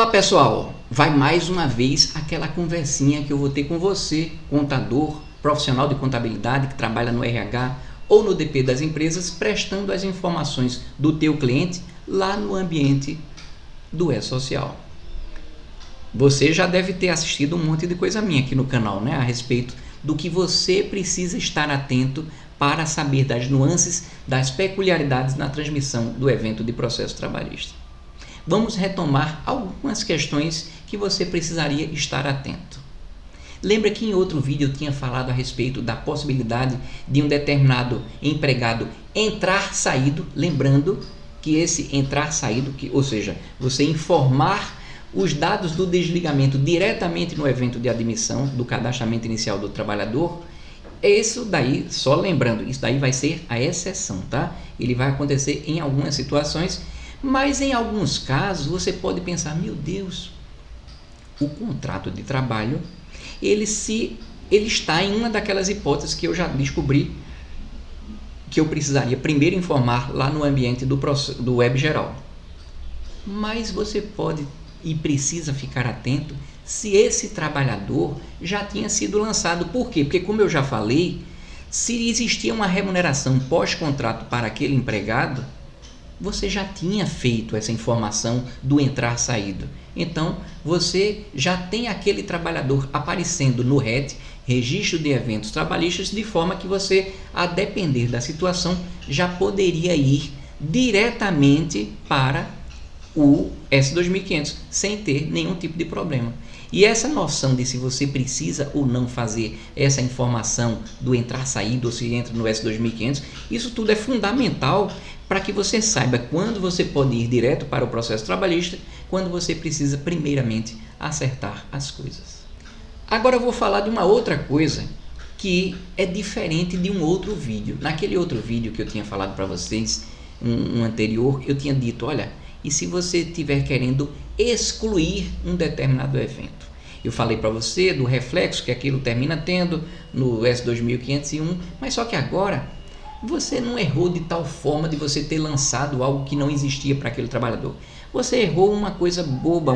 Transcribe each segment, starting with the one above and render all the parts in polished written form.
Olá pessoal, vai mais uma vez aquela conversinha que eu vou ter com você, contador, profissional de contabilidade que trabalha no RH ou no DP das empresas, prestando as informações do teu cliente lá no ambiente do E-Social. Você já deve ter assistido um monte de coisa minha aqui no canal, né, a respeito do que você precisa estar atento para saber das nuances, das peculiaridades na transmissão do evento de processo trabalhista. Vamos retomar algumas questões que você precisaria estar atento. Lembra que em outro vídeo eu tinha falado a respeito da possibilidade de um determinado empregado entrar-saído, lembrando que esse entrar-saído, ou seja, você informar os dados do desligamento diretamente no evento de admissão do cadastramento inicial do trabalhador, isso daí, só lembrando, isso daí vai ser a exceção, tá? Ele vai acontecer em algumas situações, mas em alguns casos você pode pensar, meu Deus, o contrato de trabalho, ele está em uma daquelas hipóteses que eu já descobri que eu precisaria primeiro informar lá no ambiente do web geral. Mas você pode e precisa ficar atento se esse trabalhador já tinha sido lançado. Por quê? Porque, como eu já falei, se existia uma remuneração pós-contrato para aquele empregado, você já tinha feito essa informação do entrar-saído. Então, você já tem aquele trabalhador aparecendo no RET, Registro de Eventos Trabalhistas, de forma que você, a depender da situação, já poderia ir diretamente para o S2500, sem ter nenhum tipo de problema. E essa noção de se você precisa ou não fazer essa informação do entrar-saído ou se entra no S2500, isso tudo é fundamental para que você saiba quando você pode ir direto para o processo trabalhista, quando você precisa primeiramente acertar as coisas. Agora eu vou falar de uma outra coisa que é diferente de um outro vídeo. Naquele outro vídeo que eu tinha falado para vocês, um anterior, eu tinha dito, olha, e se você estiver querendo excluir um determinado evento? Eu falei para você do reflexo que aquilo termina tendo no S2501, mas só que agora você não errou de tal forma de você ter lançado algo que não existia para aquele trabalhador. Você errou uma coisa boba,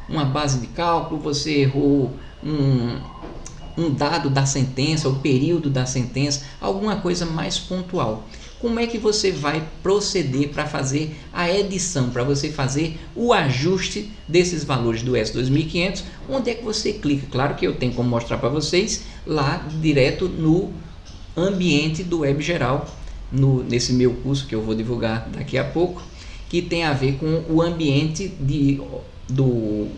uma base de cálculo, você errou um dado da sentença, o período da sentença, alguma coisa mais pontual. Como é que você vai proceder para fazer a edição, para você fazer o ajuste desses valores do S2500? Onde é que você clica? Claro que eu tenho como mostrar para vocês lá direto no ambiente do web geral, nesse meu curso que eu vou divulgar daqui a pouco, que tem a ver com o ambiente do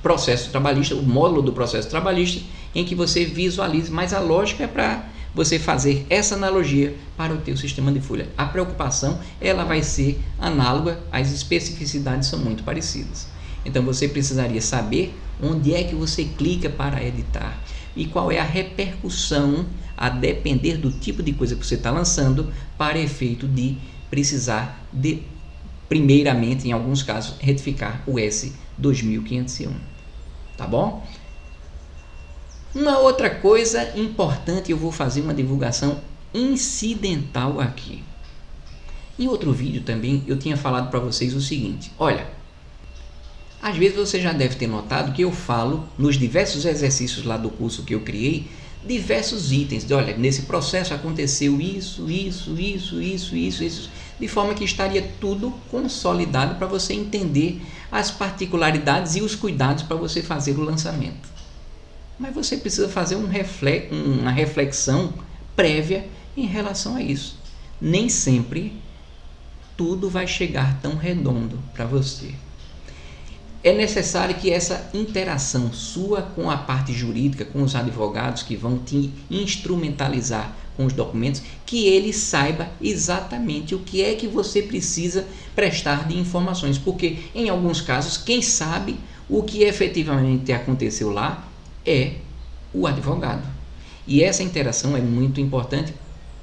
processo trabalhista, o módulo do processo trabalhista, em que você visualiza, mas a lógica é para você fazer essa analogia para o teu sistema de folha. A preocupação, ela vai ser análoga, as especificidades são muito parecidas. Então você precisaria saber onde é que você clica para editar e qual é a repercussão, a depender do tipo de coisa que você está lançando, para efeito de precisar de, primeiramente, em alguns casos, retificar o S2501. Tá bom? Uma outra coisa importante, eu vou fazer uma divulgação incidental aqui. Em outro vídeo também eu tinha falado para vocês o seguinte, olha, às vezes você já deve ter notado que eu falo nos diversos exercícios lá do curso que eu criei, diversos itens, de olha, nesse processo aconteceu isso, de forma que estaria tudo consolidado para você entender as particularidades e os cuidados para você fazer o lançamento. Mas você precisa fazer uma reflexão prévia em relação a isso. Nem sempre tudo vai chegar tão redondo para você. É necessário que essa interação sua com a parte jurídica, com os advogados que vão te instrumentalizar com os documentos, que ele saiba exatamente o que é que você precisa prestar de informações. Porque em alguns casos, quem sabe o que efetivamente aconteceu lá é o advogado. E essa interação é muito importante,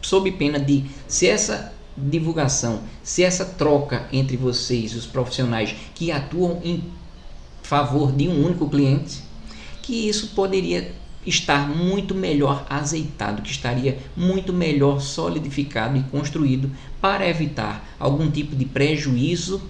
sob pena de, se essa divulgação, se essa troca entre vocês, os profissionais que atuam em favor de um único cliente, que isso poderia estar muito melhor azeitado, que estaria muito melhor solidificado e construído para evitar algum tipo de prejuízo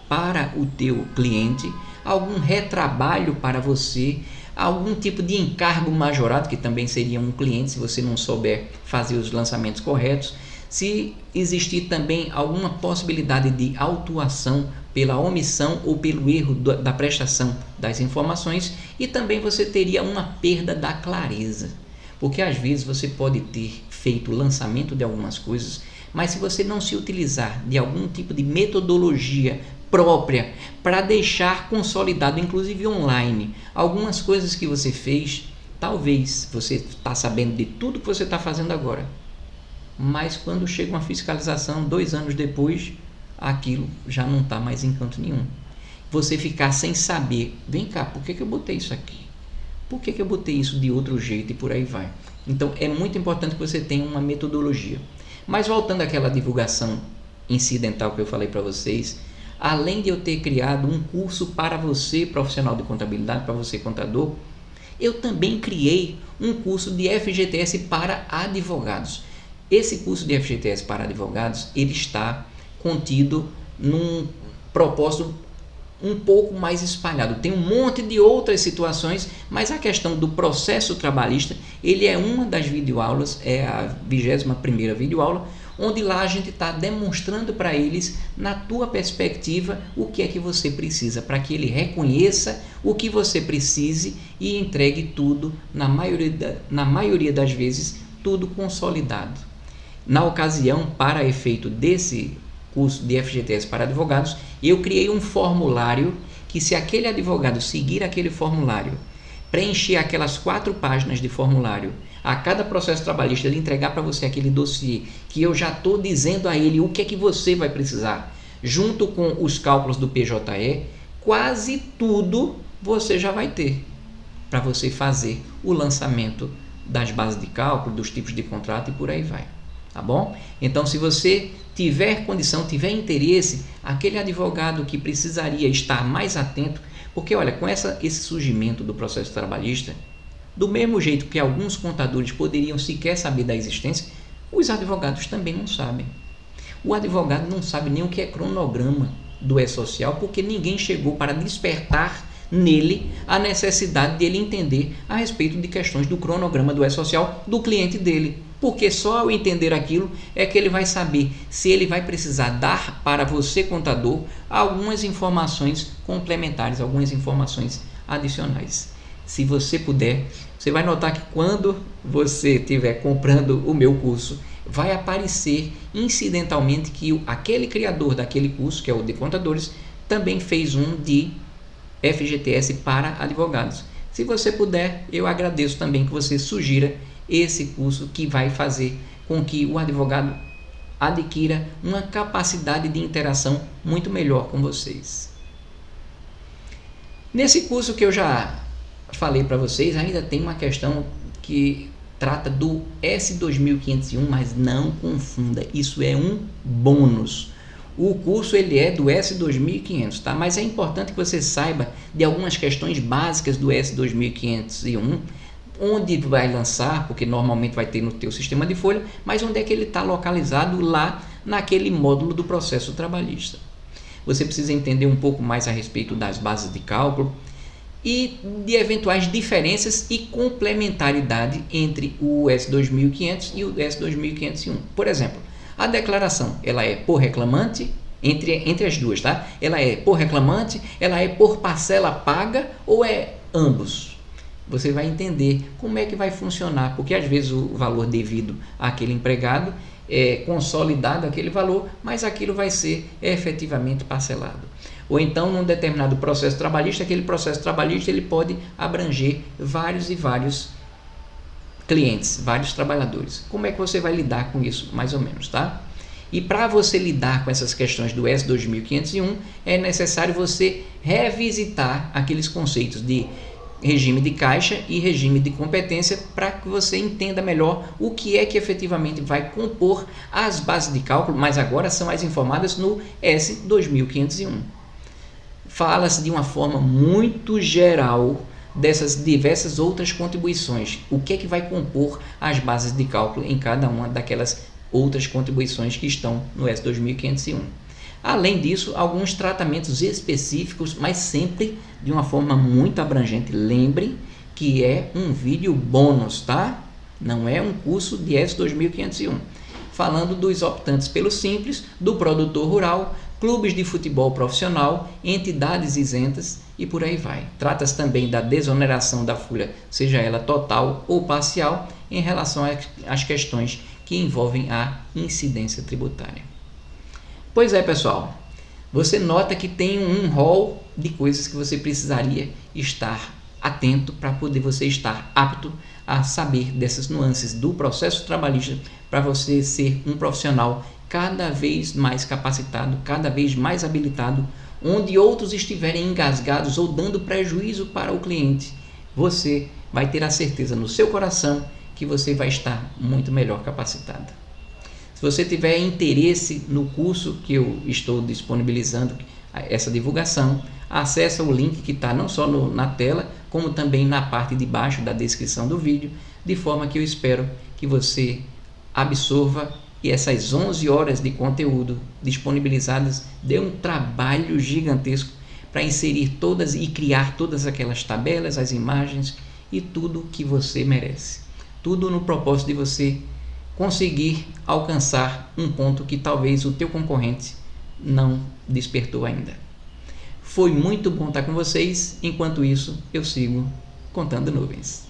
para o teu cliente, algum retrabalho para você, algum tipo de encargo majorado, que também seria um cliente se você não souber fazer os lançamentos corretos, se existir também alguma possibilidade de autuação pela omissão ou pelo erro da prestação das informações, e também você teria uma perda da clareza, porque às vezes você pode ter feito o lançamento de algumas coisas, mas se você não se utilizar de algum tipo de metodologia própria para deixar consolidado, inclusive online, algumas coisas que você fez, talvez você está sabendo de tudo que você está fazendo agora, mas quando chega uma fiscalização 2 anos depois, aquilo já não está mais em canto nenhum. Você ficar sem saber, vem cá, por que eu botei isso aqui? Por que eu botei isso de outro jeito? E por aí vai. Então é muito importante que você tenha uma metodologia. Mas voltando àquela divulgação incidental que eu falei para vocês, além de eu ter criado um curso para você, profissional de contabilidade, para você, contador, eu também criei um curso de FGTS para advogados. Esse curso de FGTS para advogados, ele está contido num propósito um pouco mais espalhado. Tem um monte de outras situações, mas a questão do processo trabalhista, ele é uma das videoaulas, é a 21ª videoaula, onde lá a gente está demonstrando para eles, na tua perspectiva, o que é que você precisa, para que ele reconheça o que você precise e entregue tudo, na maioria das vezes, tudo consolidado. Na ocasião, para efeito desse curso de FGTS para advogados, eu criei um formulário que, se aquele advogado seguir aquele formulário, preencher aquelas 4 páginas de formulário, a cada processo trabalhista ele entregar para você aquele dossiê, que eu já estou dizendo a ele o que é que você vai precisar, junto com os cálculos do PJE, quase tudo você já vai ter para você fazer o lançamento das bases de cálculo, dos tipos de contrato e por aí vai. Tá bom? Então, se você tiver condição, tiver interesse, aquele advogado que precisaria estar mais atento, porque olha, com esse surgimento do processo trabalhista, do mesmo jeito que alguns contadores poderiam sequer saber da existência, os advogados também não sabem. O advogado não sabe nem o que é cronograma do E-Social, porque ninguém chegou para despertar nele a necessidade de ele entender a respeito de questões do cronograma do E-Social do cliente dele. Porque só ao entender aquilo é que ele vai saber se ele vai precisar dar para você, contador, algumas informações complementares, algumas informações adicionais. Se você puder, você vai notar que quando você estiver comprando o meu curso, vai aparecer incidentalmente que aquele criador daquele curso, que é o de contadores, também fez um de FGTS para advogados. Se você puder, eu agradeço também que você sugira esse curso, que vai fazer com que o advogado adquira uma capacidade de interação muito melhor com vocês. Nesse curso que eu já falei para vocês, ainda tem uma questão que trata do S2501, mas não confunda, isso é um bônus. O curso ele é do S2500, tá? Mas é importante que você saiba de algumas questões básicas do S2501, onde vai lançar, porque normalmente vai ter no teu sistema de folha, mas onde é que ele está localizado lá naquele módulo do processo trabalhista. Você precisa entender um pouco mais a respeito das bases de cálculo e de eventuais diferenças e complementaridade entre o S2500 e o S2501. Por exemplo, a declaração, ela é por reclamante, entre as duas, tá? Ela é por reclamante, ela é por parcela paga ou é ambos? Você vai entender como é que vai funcionar, porque às vezes o valor devido àquele empregado é consolidado aquele valor, mas aquilo vai ser efetivamente parcelado. Ou então, num determinado processo trabalhista, aquele processo trabalhista ele pode abranger vários e vários clientes, vários trabalhadores. Como é que você vai lidar com isso, mais ou menos, tá? E para você lidar com essas questões do S2501, é necessário você revisitar aqueles conceitos de regime de caixa e regime de competência, para que você entenda melhor o que é que efetivamente vai compor as bases de cálculo, mas agora são as informadas no S2501. Fala-se de uma forma muito geral dessas diversas outras contribuições, o que é que vai compor as bases de cálculo em cada uma daquelas outras contribuições que estão no S2501. Além disso, alguns tratamentos específicos, mas sempre de uma forma muito abrangente. Lembre que é um vídeo bônus, tá? Não é um curso de ES 2501. Falando dos optantes pelo Simples, do produtor rural, clubes de futebol profissional, entidades isentas e por aí vai. Trata-se também da desoneração da folha, seja ela total ou parcial, em relação às questões que envolvem a incidência tributária. Pois é, pessoal, você nota que tem um rol de coisas que você precisaria estar atento para poder você estar apto a saber dessas nuances do processo trabalhista, para você ser um profissional cada vez mais capacitado, cada vez mais habilitado, onde outros estiverem engasgados ou dando prejuízo para o cliente, você vai ter a certeza no seu coração que você vai estar muito melhor capacitado. Se você tiver interesse no curso que eu estou disponibilizando, essa divulgação, acesse o link que está não só na tela, como também na parte de baixo da descrição do vídeo, de forma que eu espero que você absorva e essas 11 horas de conteúdo disponibilizadas dê um trabalho gigantesco para inserir todas e criar todas aquelas tabelas, as imagens e tudo que você merece. Tudo no propósito de você conseguir alcançar um ponto que talvez o teu concorrente não despertou ainda. Foi muito bom estar com vocês. Enquanto isso, eu sigo contando nuvens.